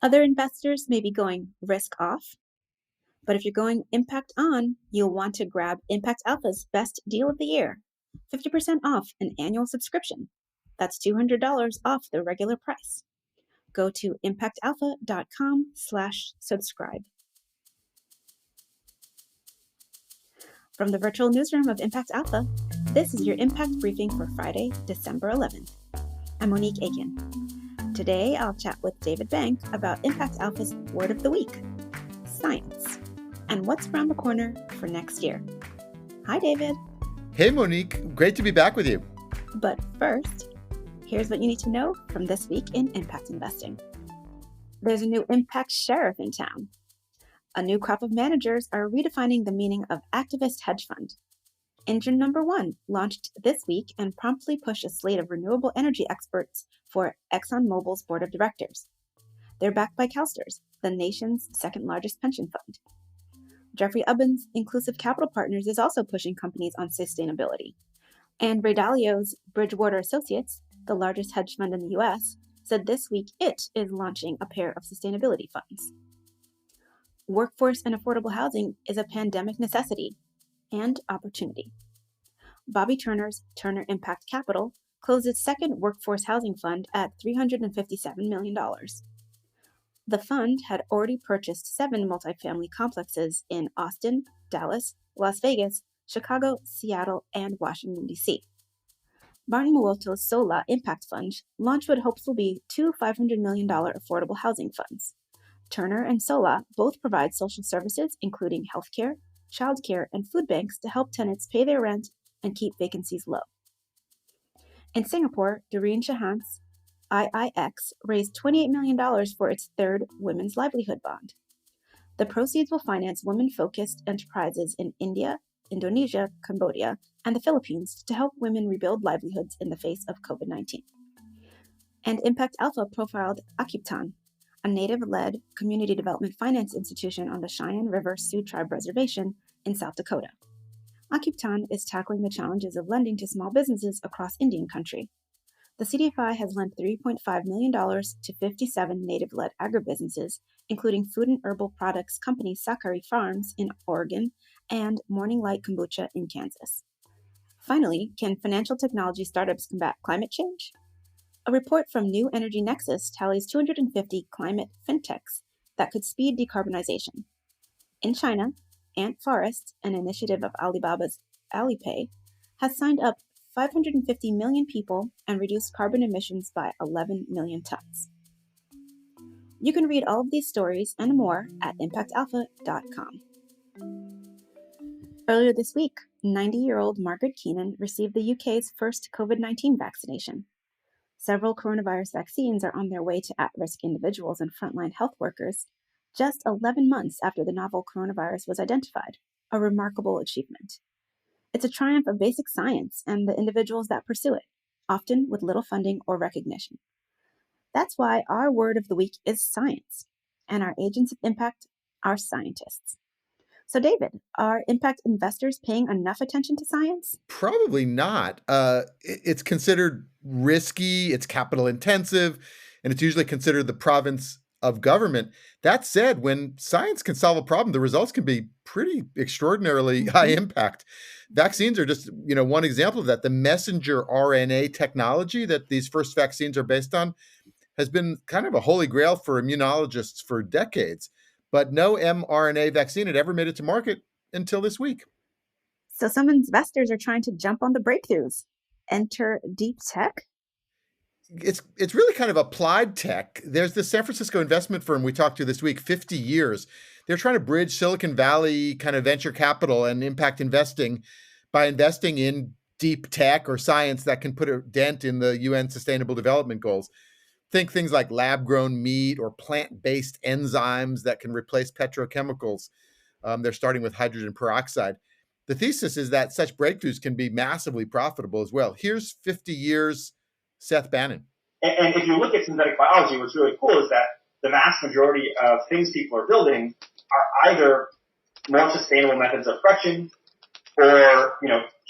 Other investors may be going risk off, but if you're going impact on, you'll want to grab Impact Alpha's best deal of the year, 50% off an annual subscription. That's $200 off the regular price. Go to impactalpha.com/subscribe. From the virtual newsroom of Impact Alpha, this is your Impact Briefing for Friday, December 11th. I'm Monique Aiken. Today, I'll chat with David Bank about Impact Alpha's Word of the Week, science, and what's around the corner for next year. Hi, David. Hey, Monique. Great to be back with you. But first, here's what you need to know from this week in impact investing. There's a new impact sheriff in town. A new crop of managers are redefining the meaning of activist hedge fund. Engine number 1 launched this week and promptly pushed a slate of renewable energy experts for ExxonMobil's board of directors. They're backed by CalSTRS, the nation's second largest pension fund. Jeffrey Ubben's Inclusive Capital Partners is also pushing companies on sustainability. And Ray Dalio's Bridgewater Associates, the largest hedge fund in the U.S., said this week it is launching a pair of sustainability funds. Workforce and affordable housing is a pandemic necessity and opportunity. Bobby Turner's Turner Impact Capital closed its second workforce housing fund at $357 million. The fund had already purchased 7 multifamily complexes in Austin, Dallas, Las Vegas, Chicago, Seattle, and Washington, D.C. Martin Muoto's Sola Impact Fund launched what hopes will be 2 $500 million affordable housing funds. Turner and Sola both provide social services, including healthcare, childcare, and food banks to help tenants pay their rent and keep vacancies low. In Singapore, Doreen Shahant's IIX raised $28 million for its third women's livelihood bond. The proceeds will finance women-focused enterprises in India, Indonesia, Cambodia, and the Philippines to help women rebuild livelihoods in the face of COVID-19. And Impact Alpha profiled Akiptan, a native-led community development finance institution on the Cheyenne River Sioux Tribe Reservation in South Dakota. Akiptan is tackling the challenges of lending to small businesses across Indian country. The CDFI has lent $3.5 million to 57 native-led agribusinesses, including food and herbal products company Sakari Farms in Oregon and Morning Light Kombucha in Kansas. Finally, can financial technology startups combat climate change? A report from New Energy Nexus tallies 250 climate fintechs that could speed decarbonization. In China, Ant Forest, an initiative of Alibaba's Alipay, has signed up 550 million people and reduced carbon emissions by 11 million tons. You can read all of these stories and more at impactalpha.com. Earlier this week, 90-year-old Margaret Keenan received the UK's first COVID-19 vaccination. Several coronavirus vaccines are on their way to at-risk individuals and frontline health workers, just 11 months after the novel coronavirus was identified, a remarkable achievement. It's a triumph of basic science and the individuals that pursue it, often with little funding or recognition. That's why our word of the week is science, and our agents of impact are scientists. So, David, are impact investors paying enough attention to science? Probably not. It's considered risky, it's capital intensive, and it's usually considered the province of government. That said, when science can solve a problem, the results can be pretty extraordinarily high impact. Vaccines are just, one example of that. The messenger RNA technology that these first vaccines are based on has been kind of a holy grail for immunologists for decades. But no mRNA vaccine had ever made it to market until this week. So some investors are trying to jump on the breakthroughs. Enter deep tech? It's really kind of applied tech. There's the San Francisco investment firm we talked to this week, 50 years. They're trying to bridge Silicon Valley kind of venture capital and impact investing by investing in deep tech or science that can put a dent in the UN Sustainable Development Goals. Think things like lab-grown meat or plant-based enzymes that can replace petrochemicals. They're starting with hydrogen peroxide. The thesis is that such breakthroughs can be massively profitable as well. Here's 50 years, Seth Bannon. And if you look at synthetic biology, what's really cool is that the vast majority of things people are building are either more sustainable methods of production or,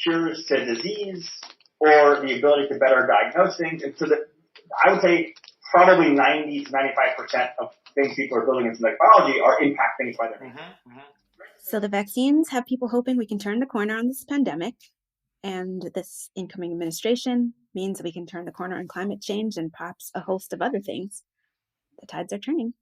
cures to disease or the ability to better diagnose things. And so that I would say probably 90 to 95% of things people are building in synthetic biology are impact things by their nature. So the vaccines have people hoping we can turn the corner on this pandemic, and this incoming administration means we can turn the corner on climate change and perhaps a host of other things. The tides are turning.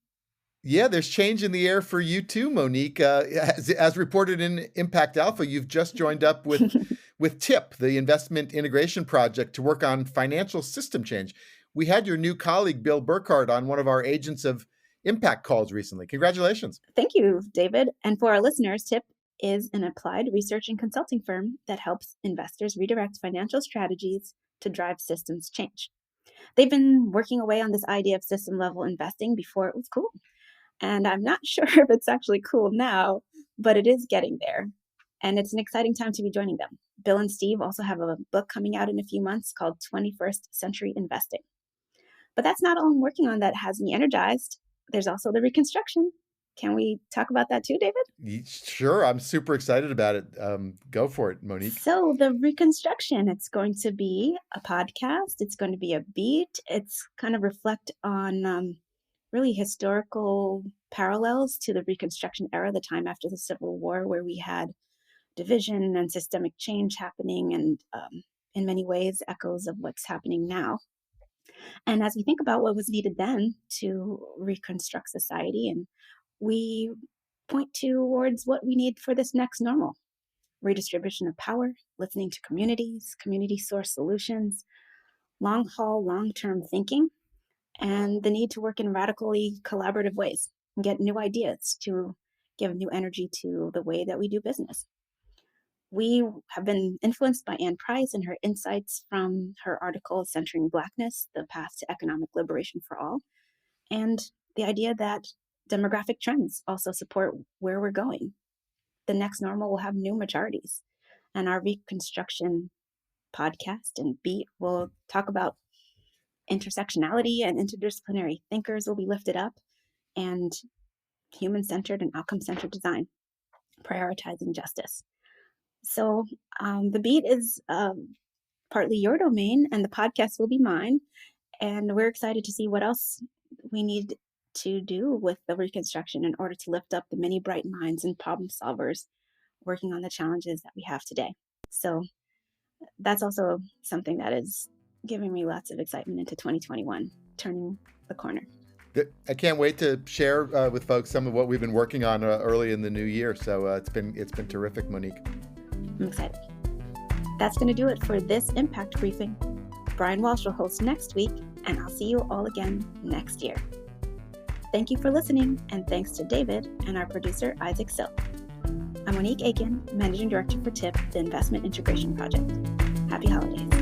Yeah, there's change in the air for you too, Monique. As reported in Impact Alpha, you've just joined up with TIP, the Investment Integration Project, to work on financial system change. We had your new colleague, Bill Burkhardt, on one of our Agents of Impact calls recently. Congratulations. Thank you, David. And for our listeners, TIP is an applied research and consulting firm that helps investors redirect financial strategies to drive systems change. They've been working away on this idea of system level investing before it was cool. And I'm not sure if it's actually cool now, but it is getting there. And it's an exciting time to be joining them. Bill and Steve also have a book coming out in a few months called 21st Century Investing. But that's not all I'm working on that has me energized. There's also the reconstruction. Can we talk about that too, David? Sure. I'm super excited about it. Go for it, Monique. So the reconstruction, it's going to be a podcast. It's going to be a beat. It's kind of reflect on really historical parallels to the Reconstruction era, the time after the Civil War, where we had division and systemic change happening, and in many ways echoes of what's happening now. And as we think about what was needed then to reconstruct society, and we point towards what we need for this next normal: redistribution of power, listening to communities, community source solutions, long haul, long-term thinking, and the need to work in radically collaborative ways and get new ideas to give new energy to the way that we do business. We have been influenced by Anne Price and her insights from her article Centering Blackness, The Path to Economic Liberation for All, and the idea that demographic trends also support where we're going. The next normal will have new majorities, and our Reconstruction podcast and beat will talk about intersectionality, and interdisciplinary thinkers will be lifted up, and human-centered and outcome-centered design, prioritizing justice. So the beat is partly your domain, and the podcast will be mine. And we're excited to see what else we need to do with the reconstruction in order to lift up the many bright minds and problem solvers working on the challenges that we have today. So that's also something that is giving me lots of excitement into 2021, turning the corner. I can't wait to share with folks some of what we've been working on early in the new year. So it's been terrific, Monique. I'm excited. That's going to do it for this Impact Briefing. Brian Walsh will host next week, and I'll see you all again next year. Thank you for listening, and thanks to David and our producer, Isaac Sill. I'm Monique Aiken, Managing Director for TIP, the Investment Integration Project. Happy holidays.